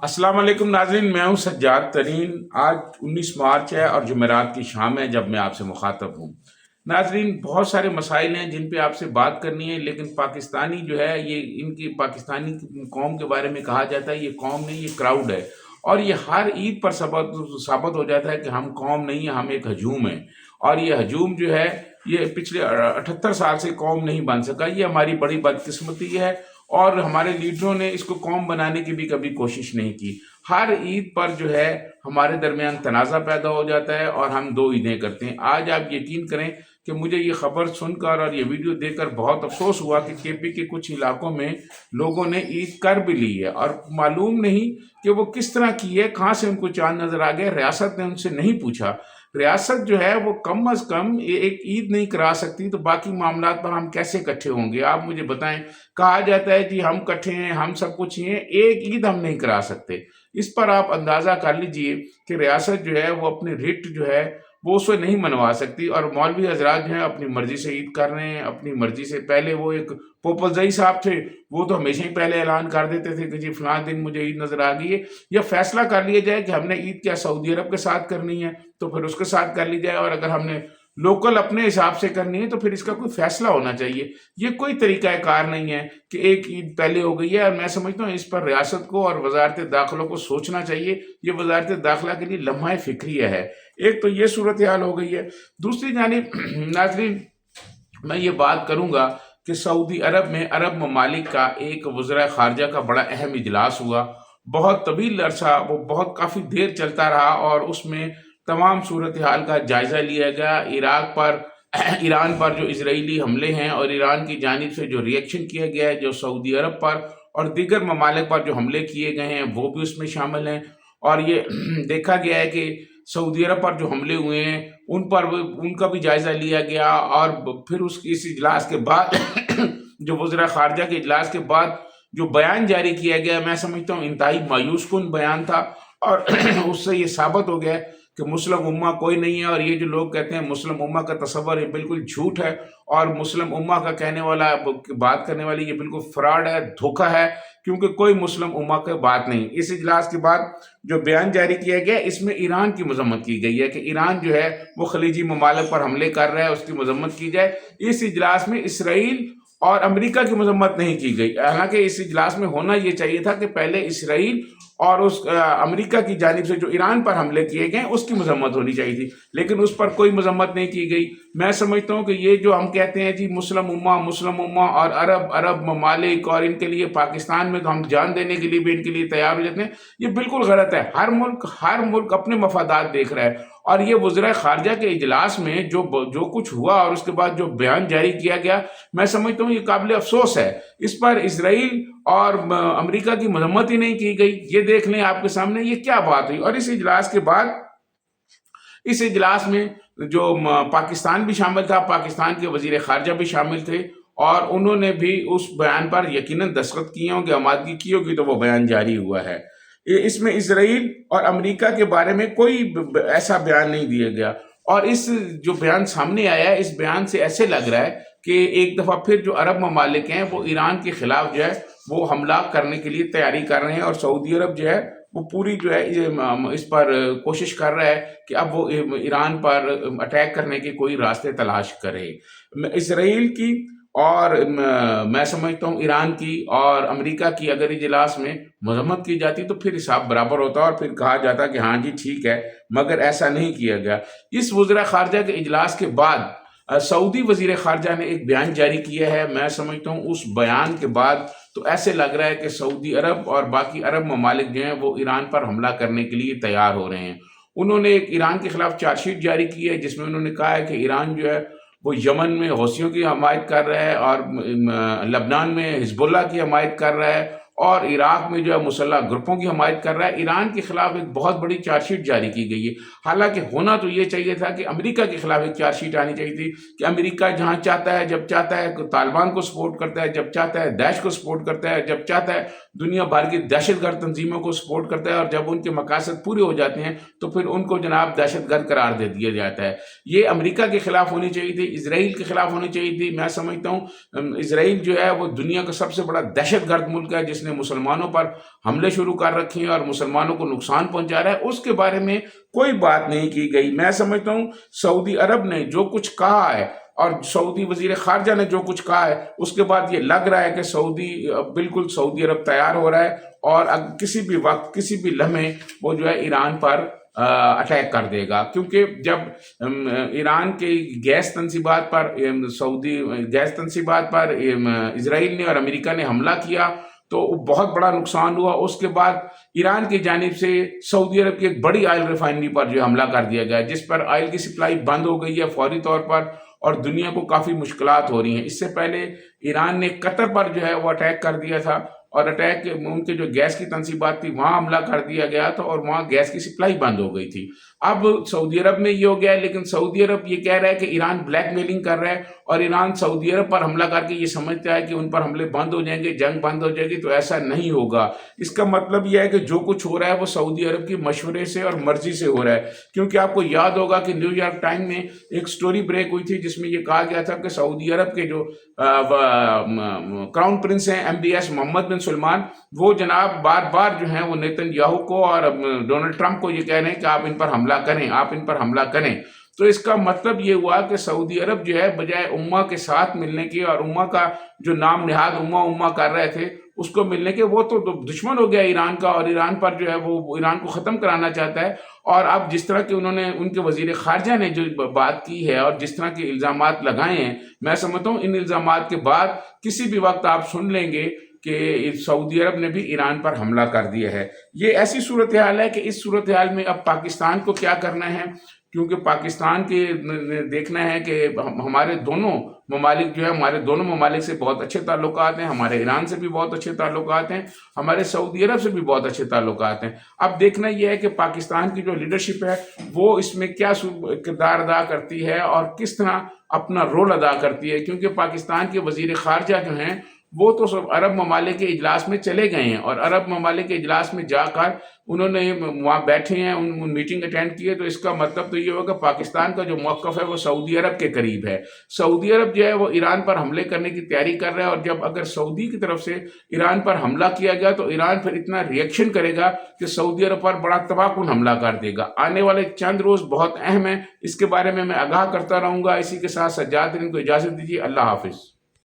السلام علیکم ناظرین، میں ہوں سجاد ترین۔ آج 19 مارچ ہے اور جمعرات کی شام ہے جب میں آپ سے مخاطب ہوں۔ ناظرین، بہت سارے مسائل ہیں جن پہ آپ سے بات کرنی ہے، لیکن پاکستانی جو ہے یہ ان کی پاکستانی قوم کے بارے میں کہا جاتا ہے یہ قوم نہیں، یہ کراؤڈ ہے، اور یہ ہر عید پر ثابت ہو جاتا ہے کہ ہم قوم نہیں ہیں، ہم ایک ہجوم ہیں۔ اور یہ ہجوم جو ہے یہ پچھلے 78 سال سے قوم نہیں بن سکا، یہ ہماری بڑی بدقسمتی ہے، اور ہمارے لیڈروں نے اس کو قوم بنانے کی بھی کبھی کوشش نہیں کی۔ ہر عید پر جو ہے ہمارے درمیان تنازع پیدا ہو جاتا ہے اور ہم دو عیدیں کرتے ہیں۔ آج آپ یقین کریں کہ مجھے یہ خبر سن کر اور یہ ویڈیو دیکھ کر بہت افسوس ہوا کہ کے پی کے کچھ علاقوں میں لوگوں نے عید کر بھی لی ہے، اور معلوم نہیں کہ وہ کس طرح کی ہے، کہاں سے ان کو چاند نظر آ گیا۔ ریاست نے ان سے نہیں پوچھا۔ ریاست جو ہے وہ کم از کم ایک عید نہیں کرا سکتی تو باقی معاملات پر ہم کیسے اکٹھے ہوں گے؟ آپ مجھے بتائیں۔ کہا جاتا ہے جی ہم اکٹھے ہیں، ہم سب کچھ ہیں، ایک عید ہم نہیں کرا سکتے۔ اس پر آپ اندازہ کر لیجئے کہ ریاست جو ہے وہ اپنی رٹ جو ہے وہ اسے نہیں منوا سکتی، اور مولوی حضرات جو ہیں اپنی مرضی سے عید کر رہے ہیں، اپنی مرضی سے۔ پہلے وہ ایک پوپلزئی صاحب تھے، وہ تو ہمیشہ ہی پہلے اعلان کر دیتے تھے کہ جی فلاں دن مجھے عید نظر آ گئی ہے، یا فیصلہ کر لیا جائے کہ ہم نے عید کیا سعودی عرب کے ساتھ کرنی ہے تو پھر اس کے ساتھ کر لی جائے، اور اگر ہم نے لوکل اپنے حساب سے کرنی ہے تو پھر اس کا کوئی فیصلہ ہونا چاہیے۔ یہ کوئی طریقہ کار نہیں ہے کہ ایک عید پہلے ہو گئی ہے، اور میں سمجھتا ہوں اس پر ریاست کو اور وزارت داخلہ کو سوچنا چاہیے۔ یہ وزارت داخلہ کے لیے لمحہ فکریہ ہے۔ ایک تو یہ صورتحال ہو گئی ہے۔ دوسری جانب ناظرین، میں یہ بات کروں گا کہ سعودی عرب میں عرب ممالک کا ایک وزراء خارجہ کا بڑا اہم اجلاس ہوا، بہت طویل عرصہ، وہ بہت کافی دیر چلتا رہا، اور اس میں تمام صورتحال کا جائزہ لیا گیا۔ عراق پر ایران پر جو اسرائیلی حملے ہیں اور ایران کی جانب سے جو ریئیکشن کیا گیا ہے، جو سعودی عرب پر اور دیگر ممالک پر جو حملے کیے گئے ہیں وہ بھی اس میں شامل ہیں۔ اور یہ دیکھا گیا ہے کہ سعودی عرب پر جو حملے ہوئے ہیں ان پر ان کا بھی جائزہ لیا گیا، اور پھر اس اجلاس کے بعد جو وزراء خارجہ کے اجلاس کے بعد جو بیان جاری کیا گیا، میں سمجھتا ہوں انتہائی مایوس کن بیان تھا، اور اس سے یہ ثابت ہو گیا کہ مسلم امہ کوئی نہیں ہے، اور یہ جو لوگ کہتے ہیں مسلم امہ کا تصور یہ بالکل جھوٹ ہے، اور مسلم امہ کا کہنے والا بات کرنے والی یہ بالکل فراڈ ہے، دھوکہ ہے، کیونکہ کوئی مسلم امہ کا بات نہیں۔ اس اجلاس کے بعد جو بیان جاری کیا گیا اس میں ایران کی مذمت کی گئی ہے کہ ایران جو ہے وہ خلیجی ممالک پر حملے کر رہا ہے، اس کی مذمت کی جائے۔ اس اجلاس میں اسرائیل اور امریکہ کی مذمت نہیں کی گئی، حالانکہ اس اجلاس میں ہونا یہ چاہیے تھا کہ پہلے اسرائیل اور اس امریکہ کی جانب سے جو ایران پر حملے کیے گئے اس کی مذمت ہونی چاہیے تھی، لیکن اس پر کوئی مذمت نہیں کی گئی۔ میں سمجھتا ہوں کہ یہ جو ہم کہتے ہیں جی مسلم امہ اور عرب ممالک، اور ان کے لیے پاکستان میں تو ہم جان دینے کے لیے بھی ان کے لیے تیار ہو جاتے ہیں، یہ بالکل غلط ہے۔ ہر ملک اپنے مفادات دیکھ رہا ہے، اور یہ وزراء خارجہ کے اجلاس میں جو کچھ ہوا اور اس کے بعد جو بیان جاری کیا گیا، میں سمجھتا ہوں یہ قابل افسوس ہے۔ اس پر اسرائیل اور امریکہ کی مذمت ہی نہیں کی گئی۔ یہ دیکھ لیں آپ کے سامنے یہ کیا بات ہوئی۔ اور اس اجلاس کے بعد اس اجلاس میں جو پاکستان بھی شامل تھا، پاکستان کے وزیر خارجہ بھی شامل تھے، اور انہوں نے بھی اس بیان پر یقیناً دستخط کیے ہوں گے، آمادگی کی ہوگی، تو وہ بیان جاری ہوا ہے۔ اس میں اسرائیل اور امریکہ کے بارے میں کوئی ایسا بیان نہیں دیا گیا، اور اس جو بیان سامنے آیا ہے اس بیان سے ایسے لگ رہا ہے کہ ایک دفعہ پھر جو عرب ممالک ہیں وہ ایران کے خلاف جو ہے وہ حملہ کرنے کے لیے تیاری کر رہے ہیں، اور سعودی عرب جو ہے وہ پوری جو ہے اس پر کوشش کر رہا ہے کہ اب وہ ایران پر اٹیک کرنے کے کوئی راستے تلاش کرے۔ اسرائیل کی اور میں سمجھتا ہوں ایران کی اور امریکہ کی اگر اجلاس میں مذمت کی جاتی تو پھر حساب برابر ہوتا، اور پھر کہا جاتا کہ ہاں جی ٹھیک ہے، مگر ایسا نہیں کیا گیا۔ اس وزراء خارجہ کے اجلاس کے بعد سعودی وزیر خارجہ نے ایک بیان جاری کیا ہے۔ میں سمجھتا ہوں اس بیان کے بعد تو ایسے لگ رہا ہے کہ سعودی عرب اور باقی عرب ممالک جو ہیں وہ ایران پر حملہ کرنے کے لیے تیار ہو رہے ہیں۔ انہوں نے ایک ایران کے خلاف چارج شیٹ جاری کی ہے جس میں انہوں نے کہا ہے کہ ایران جو ہے وہ یمن میں حوثیوں کی حمایت کر رہا ہے، اور لبنان میں حزب اللہ کی حمایت کر رہا ہے، اور عراق میں جو ہے مسلح گروپوں کی حمایت کر رہا ہے۔ ایران کے خلاف ایک بہت بڑی چارج شیٹ جاری کی گئی ہے، حالانکہ ہونا تو یہ چاہیے تھا کہ امریکہ کے خلاف ایک چارج شیٹ آنی چاہیے تھی کہ امریکہ جہاں چاہتا ہے، جب چاہتا ہے طالبان کو سپورٹ کرتا ہے، جب چاہتا ہے داعش کو سپورٹ کرتا ہے، جب چاہتا ہے دنیا بھر کی دہشت گرد تنظیموں کو سپورٹ کرتا ہے، اور جب ان کے مقاصد پورے ہو جاتے ہیں تو پھر ان کو جناب دہشت گرد قرار دے دیا جاتا ہے۔ یہ امریکہ کے خلاف ہونی چاہیے تھی، اسرائیل کے خلاف ہونی چاہیے تھی۔ میں سمجھتا ہوں اسرائیل جو ہے وہ دنیا کا سب سے بڑا دہشت گرد ملک ہے، جس نے مسلمانوں پر حملے شروع کر رکھے ہیں اور مسلمانوں کو نقصان پہنچا رہا ہے، اس کے بارے میں کوئی بات نہیں کی گئی۔ میں سمجھتا ہوں سعودی عرب نے جو کچھ کہا ہے اور سعودی وزیر خارجہ نے جو کچھ کہا ہے، اس کے بعد یہ لگ رہا ہے کہ بالکل سعودی عرب تیار ہو رہا ہے اور کسی بھی وقت کسی بھی لمحے وہ جو ہے ایران پر اٹیک کر دے گا، کیونکہ جب ایران کی گیس تنصیبات پر اسرائیل نے اور امریکہ نے حملہ کیا تو بہت بڑا نقصان ہوا۔ اس کے بعد ایران کی جانب سے سعودی عرب کی ایک بڑی آئل ریفائنری پر جو حملہ کر دیا گیا، جس پر آئل کی سپلائی بند ہو گئی ہے فوری طور پر، اور دنیا کو کافی مشکلات ہو رہی ہیں۔ اس سے پہلے ایران نے قطر پر جو ہے وہ اٹیک کر دیا تھا، اور اٹیک ان کے جو گیس کی تنصیبات تھی وہاں حملہ کر دیا گیا تھا اور وہاں گیس کی سپلائی بند ہو گئی تھی۔ اب سعودی عرب میں یہ ہو گیا ہے، لیکن سعودی عرب یہ کہہ رہا ہے کہ ایران بلیک میلنگ کر رہا ہے، اور ایران سعودی عرب پر حملہ کر کے یہ سمجھتا ہے کہ ان پر حملے بند ہو جائیں گے، جنگ بند ہو جائے گی، تو ایسا نہیں ہوگا۔ اس کا مطلب یہ ہے کہ جو کچھ ہو رہا ہے وہ سعودی عرب کی مشورے سے اور مرضی سے ہو رہا ہے، کیونکہ آپ کو یاد ہوگا کہ نیو یارک ٹائم میں ایک سٹوری بریک ہوئی تھی جس میں یہ کہا گیا تھا کہ سعودی عرب کے جو کراؤن پرنس ہیں MBS محمد بن سلمان، وہ جناب بار بار جو ہیں وہ نیتن یاہو کو اور ڈونلڈ ٹرمپ کو یہ کہہ رہے ہیں کہ آپ ان پر حملہ کریں، آپ ان پر حملہ کریں۔ تو اس کا مطلب یہ ہوا کہ سعودی عرب جو ہے بجائے امہ کے ساتھ ملنے کے، اور امہ کا جو نام نہاد امہ کر رہے تھے اس کو ملنے کے، وہ تو دشمن ہو گیا ایران کا، اور ایران پر جو ہے وہ ایران کو ختم کرانا چاہتا ہے۔ اور اب جس طرح کہ انہوں نے ان کے وزیر خارجہ نے جو بات کی ہے اور جس طرح کے الزامات لگائے ہیں، میں سمجھتا ہوں ان الزامات کے بعد کسی بھی وقت آپ سن لیں گے کہ سعودی عرب نے بھی ایران پر حملہ کر دیا ہے۔ یہ ایسی صورتحال ہے کہ اس صورتحال میں اب پاکستان کو کیا کرنا ہے، کیونکہ پاکستان کے دیکھنا ہے کہ ہمارے دونوں ممالک جو ہے، ہمارے دونوں ممالک سے بہت اچھے تعلقات ہیں، ہمارے ایران سے بھی بہت اچھے تعلقات ہیں، ہمارے سعودی عرب سے بھی بہت اچھے تعلقات ہیں۔ اب دیکھنا یہ ہے کہ پاکستان کی جو لیڈرشپ ہے وہ اس میں کیا کردار ادا کرتی ہے اور کس طرح اپنا رول ادا کرتی ہے، کیونکہ پاکستان کے وزیر خارجہ جو ہیں وہ تو سب عرب ممالک کے اجلاس میں چلے گئے ہیں، اور عرب ممالک کے اجلاس میں جا کر انہوں نے وہاں بیٹھے ہیں، ان میٹنگ اٹینڈ کی ہے، تو اس کا مطلب تو یہ ہوگا کہ پاکستان کا جو موقف ہے وہ سعودی عرب کے قریب ہے۔ سعودی عرب جو ہے وہ ایران پر حملے کرنے کی تیاری کر رہا ہے، اور جب اگر سعودی کی طرف سے ایران پر حملہ کیا گیا تو ایران پھر اتنا ریئیکشن کرے گا کہ سعودی عرب پر بڑا تباہ کن حملہ کر دے گا۔ آنے والے چند روز بہت اہم ہیں، اس کے بارے میں آگاہ کرتا رہوں گا۔ اسی کے ساتھ سجاد کو اجازت دیجیے، اللہ حافظ۔